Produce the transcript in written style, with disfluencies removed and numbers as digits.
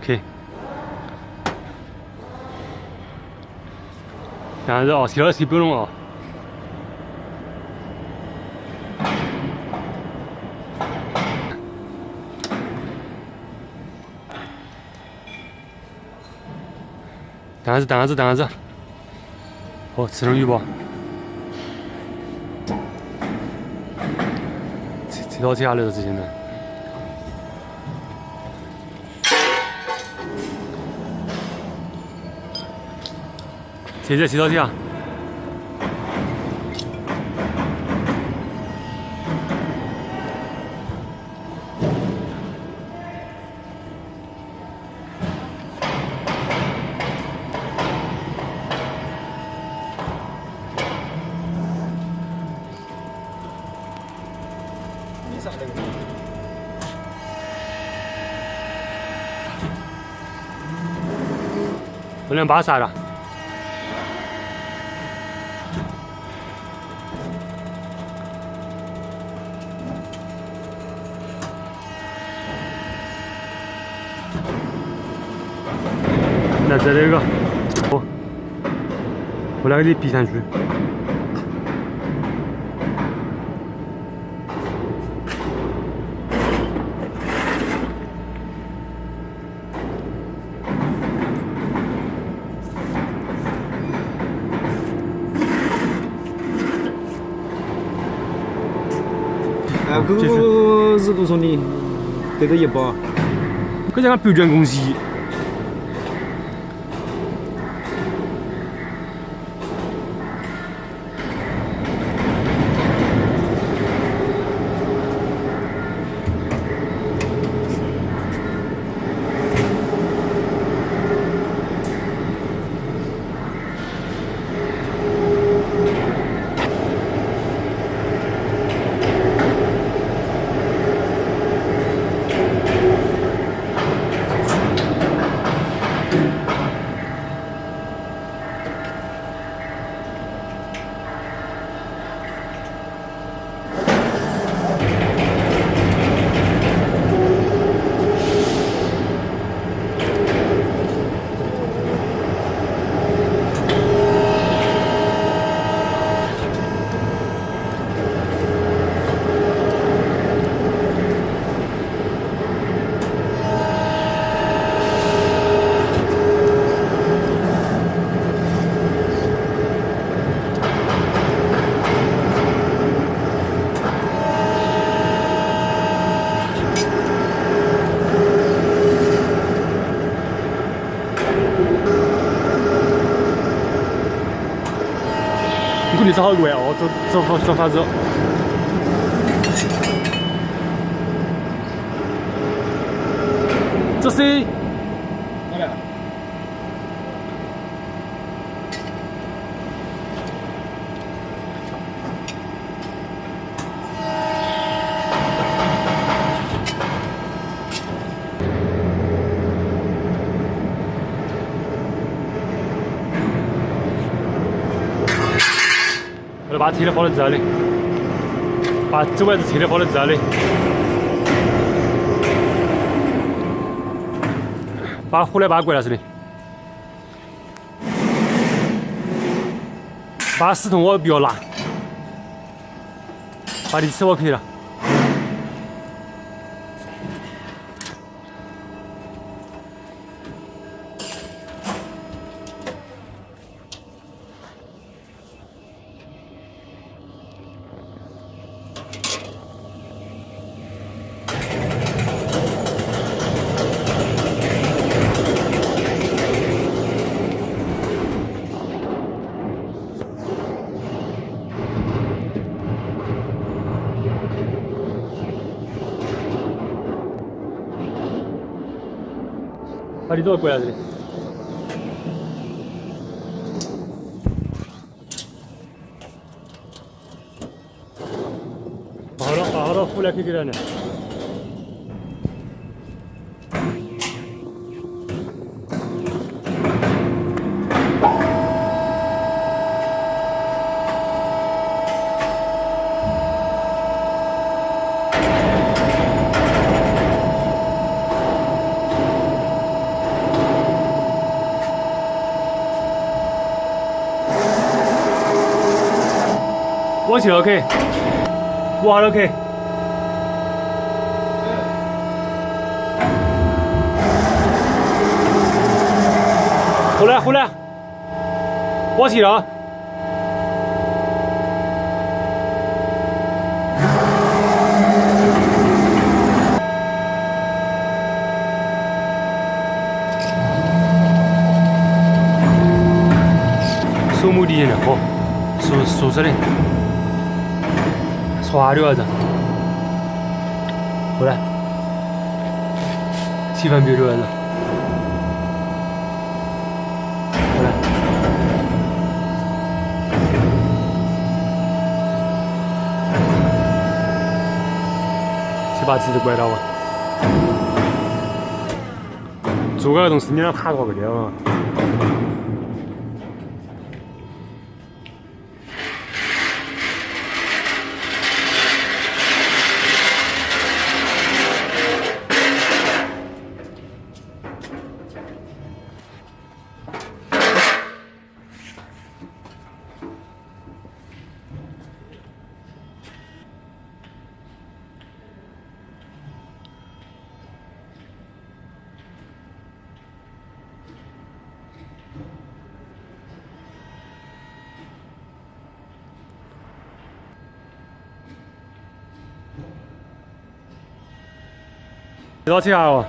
OK。但是哦，调了水不用哦。等下子，哦，吃成鱼不？这道下来了，之前的。这道题啊。我俩把啥了？那这个，哦，我来给你比上去。这个是多少年？这个100。这叫标准工时。你找好路哦，走啥子？这是。好了。我把车的放在这里，把这位置车的放在这里，把火来把它关到这里，把4桶我不要拿，把你吃我可以了。把你这个关在这里。把好了，回来可以给他呢。我去 OK， 我 OK。回来，我去了。树木地呢？哦，宿舍的，刷溜子，回来，气氛比溜子。把自己拐到啊！做个东西你那爬过去的啊！多少钱啊？